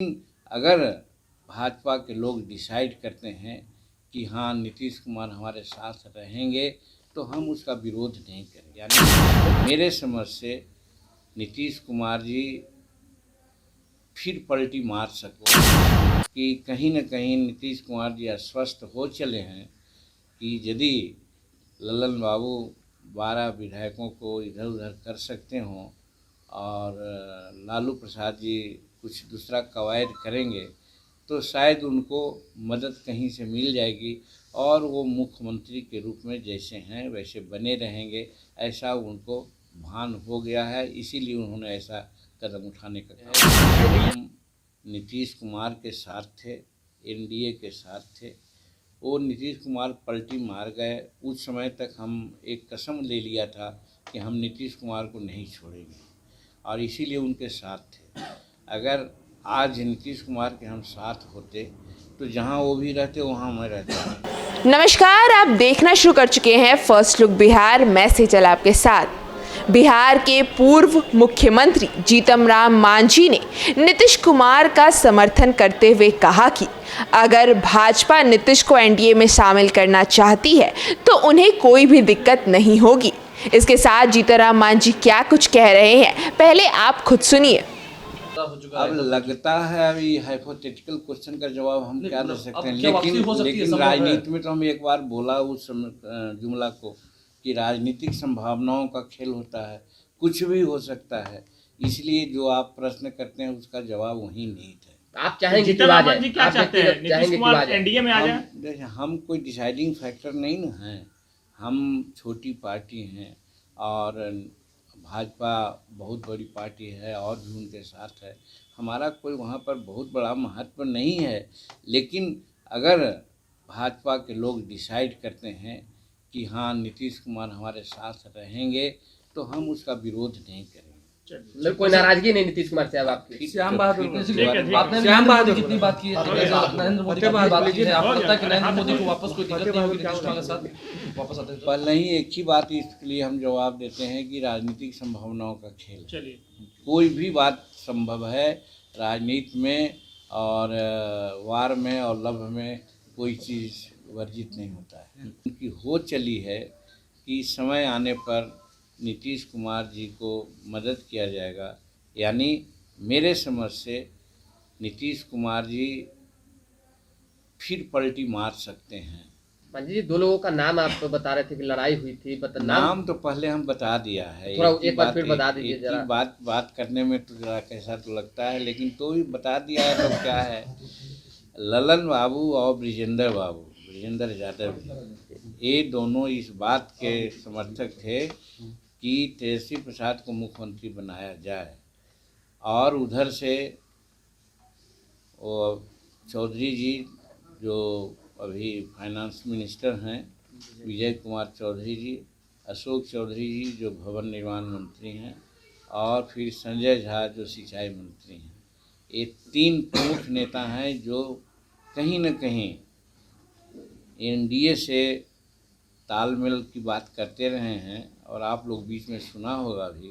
अगर भाजपा के लोग डिसाइड करते हैं कि हाँ नीतीश कुमार हमारे साथ रहेंगे तो हम उसका विरोध नहीं करेंगे। यानी मेरे समझ से नीतीश कुमार जी फिर पलटी मार सको कि कहीं न कहीं नीतीश कुमार जी आश्वस्त हो चले हैं कि यदि ललन बाबू 12 विधायकों को इधर उधर कर सकते हों और लालू प्रसाद जी कुछ दूसरा कवायद करेंगे तो शायद उनको मदद कहीं से मिल जाएगी और वो मुख्यमंत्री के रूप में जैसे हैं वैसे बने रहेंगे, ऐसा उनको भान हो गया है। इसीलिए उन्होंने ऐसा कदम उठाने का काम। हम नीतीश कुमार के साथ थे, एनडीए के साथ थे। वो नीतीश कुमार पलटी मार गए। उस समय तक हम एक कसम ले लिया था कि हम नीतीश कुमार को नहीं छोड़ेंगे और इसीलिए उनके साथ थे। अगर आज नीतीश कुमार के हम साथ होते तो जहां वो भी रहते वहां मैं रहता। नमस्कार, आप देखना शुरू कर चुके हैं फर्स्ट लुक बिहार। मैं सेजल आपके साथ। बिहार के पूर्व मुख्यमंत्री जीतन राम मांझी ने नीतीश कुमार का समर्थन करते हुए कहा कि अगर भाजपा नीतीश को एनडीए में शामिल करना चाहती है तो उन्हें कोई भी दिक्कत नहीं होगी। इसके साथ जीतन राम मांझी क्या कुछ कह रहे हैं, पहले आप खुद सुनिए। अब लगता है अभी हाइपोथेटिकल क्वेश्चन का जवाब हम क्या दे सकते हैं, लेकिन राजनीति में तो हम एक बार बोला उस जुमला को कि राजनीतिक संभावनाओं का खेल होता है, कुछ भी हो सकता है। इसलिए जो आप प्रश्न करते हैं उसका जवाब वही निहित है। आप चाहेंगे जीतन राम मांझी क्या चाहते हैं? नीतीश कुमार एनडीए में आ जाए? हम कोई डिसाइडिंग फैक्टर नहीं ना हैं। हम छोटी पार्टी हैं और भाजपा बहुत बड़ी पार्टी है और भी उनके साथ है। हमारा कोई वहाँ पर बहुत बड़ा महत्व नहीं है। लेकिन अगर भाजपा के लोग डिसाइड करते हैं कि हाँ नीतीश कुमार हमारे साथ रहेंगे तो हम उसका विरोध नहीं करेंगे। कोई नाराजगी नहीं नीतीश कुमार से? अब आपकी श्याम बहादुर कितनी बात की है, नरेंद्र मोदी की बात कीजिए। आपको लगता है कि नरेंद्र मोदी को वापस कोई दिक्कत नहीं होगी नीतीश कुमार के साथ वापस आते हैं? पर नहीं, एक ही बात इसके लिए हम जवाब देते हैं कि राजनीतिक संभावनाओं का खेल। चलिए, कोई भी बात संभव है राजनीति में, और वार में और लव में कोई चीज़ वर्जित नहीं होता है। उनकी हो चली है कि समय आने पर नीतीश कुमार जी को मदद किया जाएगा। यानी मेरे समझ से नीतीश कुमार जी फिर पलटी मार सकते हैं। मांझी जी, 2 लोगों का नाम आप बता रहे थे कि लड़ाई हुई थी, नाम तो पहले हम बता दिया है। थोड़ा एक बार फिर बता दीजिए जरा। बात करने में तो जरा कैसा तो लगता है, लेकिन तो भी बता दिया है तो क्या है। ललन बाबू और ब्रिजेंद्र यादव, ये दोनों इस बात के समर्थक थे कि तेजस्वी प्रसाद को मुख्यमंत्री बनाया जाए। और उधर से वो चौधरी जी जो अभी फाइनेंस मिनिस्टर हैं, विजय कुमार चौधरी जी, अशोक चौधरी जी जो भवन निर्माण मंत्री हैं, और फिर संजय झा जो सिंचाई मंत्री हैं। ये 3 प्रमुख नेता हैं जो कहीं न कहीं एनडीए से तालमेल की बात करते रहे हैं। और आप लोग बीच में सुना होगा भी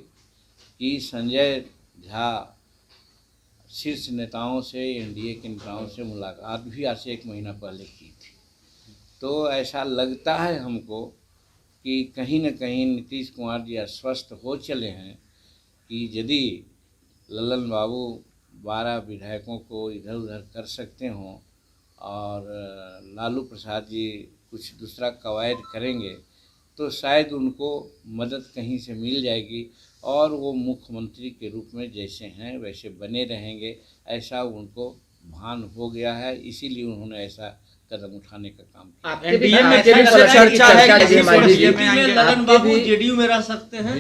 कि संजय झा शीर्ष नेताओं से, एनडीए के नेताओं से मुलाकात भी आज से 1 महीना पहले की थी। तो ऐसा लगता है हमको कि कहीं न कहीं नीतीश कुमार जी आश्वस्त हो चले हैं कि यदि ललन बाबू 12 विधायकों को इधर उधर कर सकते हों और लालू प्रसाद जी कुछ दूसरा कवायद करेंगे तो शायद उनको मदद कहीं से मिल जाएगी और वो मुख्यमंत्री के रूप में जैसे हैं वैसे बने रहेंगे, ऐसा उनको भान हो गया है। इसीलिए उन्होंने ऐसा कदम उठाने का काम किया। एनडीए में चर्चा है कि ललन बाबू जेडीयू में रह सकते हैं।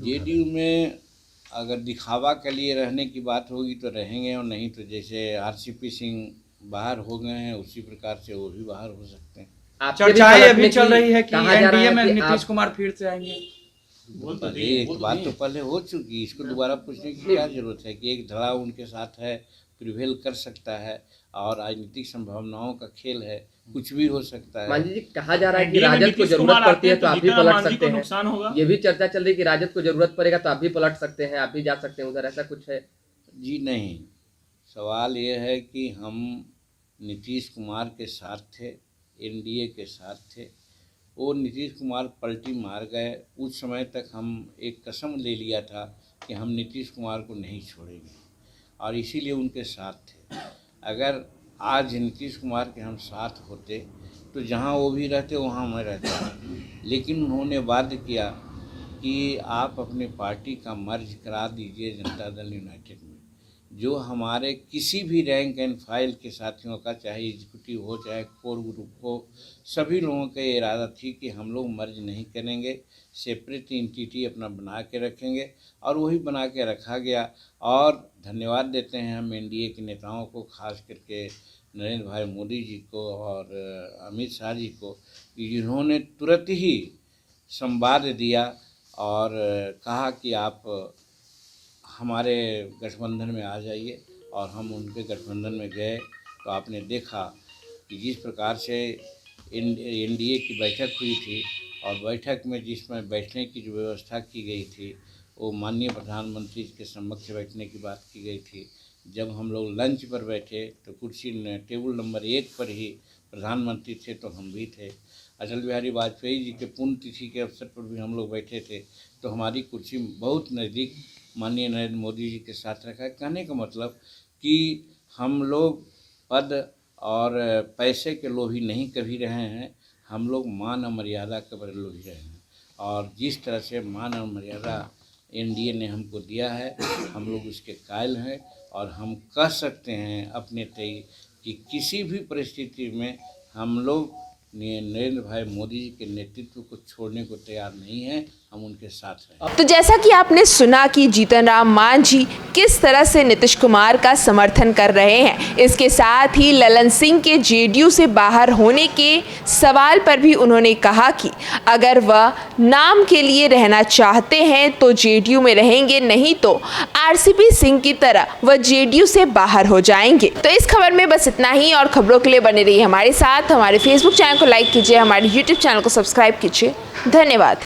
जेडीयू में अगर दिखावा के लिए रहने की बात होगी तो रहेंगे, और नहीं तो जैसे आरसीपी सिंह बाहर हो गए हैं उसी प्रकार से वो भी बाहर हो सकते हैं। चर्चाएं अभी चल रही है कि एनडीए में नीतीश कुमार फिर से आएंगे। एक बात तो पहले हो चुकी, इसको दोबारा पूछने की क्या जरूरत है कि एक धड़ा उनके साथ है, प्रिवेल कर सकता है और राजनीतिक संभावनाओं का खेल है, कुछ भी हो सकता है। मांझी जी, कहा जा रहा है कि राजद को जरूरत पड़ती है तो आप भी पलट सकते हैं। ये भी चर्चा चल रही है कि राजद को जरूरत पड़ेगा तो आप भी पलट सकते हैं, आप भी जा सकते हैं उधर, ऐसा कुछ है? जी नहीं, सवाल ये है कि हम नीतीश कुमार के साथ थे, एनडीए के साथ थे। वो नीतीश कुमार पलटी मार गए, उस समय तक हम एक कसम ले लिया था कि हम नीतीश कुमार को नहीं छोड़ेंगे और इसीलिए उनके साथ थे। अगर आज नीतीश कुमार के हम साथ होते तो जहां वो भी रहते वहां मैं रहता, लेकिन उन्होंने वादा किया कि आप अपनी पार्टी का मर्ज करा दीजिए जनता दल यूनाइटेड में। जो हमारे किसी भी रैंक एंड फाइल के साथियों का, चाहे एग्जीक्यूटिव हो चाहे कोर ग्रुप हो, सभी लोगों का ये इरादा थी कि हम लोग मर्ज नहीं करेंगे, सेपरेट एंटिटी अपना बना के रखेंगे और वही बना के रखा गया। और धन्यवाद देते हैं हम एनडीए के नेताओं को, खास करके नरेंद्र भाई मोदी जी को और अमित शाह जी को, कि जिन्होंने तुरंत ही संवाद दिया और कहा कि आप हमारे गठबंधन में आ जाइए। और हम उनके गठबंधन में गए तो आपने देखा कि जिस प्रकार से एनडीए की बैठक हुई थी और बैठक में जिसमें बैठने की जो व्यवस्था की गई थी वो माननीय प्रधानमंत्री के समक्ष बैठने की बात की गई थी। जब हम लोग लंच पर बैठे तो कुर्सी टेबल नंबर 1 पर ही प्रधानमंत्री थे तो हम भी थे। अटल बिहारी वाजपेयी जी के पुण्यतिथि के अवसर पर भी हम लोग बैठे थे तो हमारी कुर्सी बहुत नज़दीक माननीय नरेंद्र मोदी जी के साथ रखा है। कहने का मतलब कि हम लोग पद और पैसे के लोभी नहीं कभी रहे हैं, हम लोग मान और मर्यादा के बड़े लोभी रहे हैं। और जिस तरह से मान और मर्यादा एनडीए ने हमको दिया है, हम लोग उसके कायल हैं और हम कह सकते हैं अपने तय कि किसी भी परिस्थिति में हम लोग नरेंद्र भाई मोदी जी के नेतृत्व को छोड़ने को तैयार नहीं हैं, हम उनके साथ हैं। तो जैसा कि आपने सुना कि जीतन राम मांझी किस तरह से नीतीश कुमार का समर्थन कर रहे हैं, इसके साथ ही ललन सिंह के जेडीयू से बाहर होने के सवाल पर भी उन्होंने कहा कि अगर वह नाम के लिए रहना चाहते हैं तो जेडीयू में रहेंगे, नहीं तो आरसीपी सिंह की तरह वह जेडीयू से बाहर हो जाएंगे। तो इस खबर में बस इतना ही और खबरों के लिए बने रहिए हमारे साथ। हमारे फेसबुक चैनल को लाइक कीजिए, हमारे यूट्यूब चैनल को सब्सक्राइब कीजिए। धन्यवाद।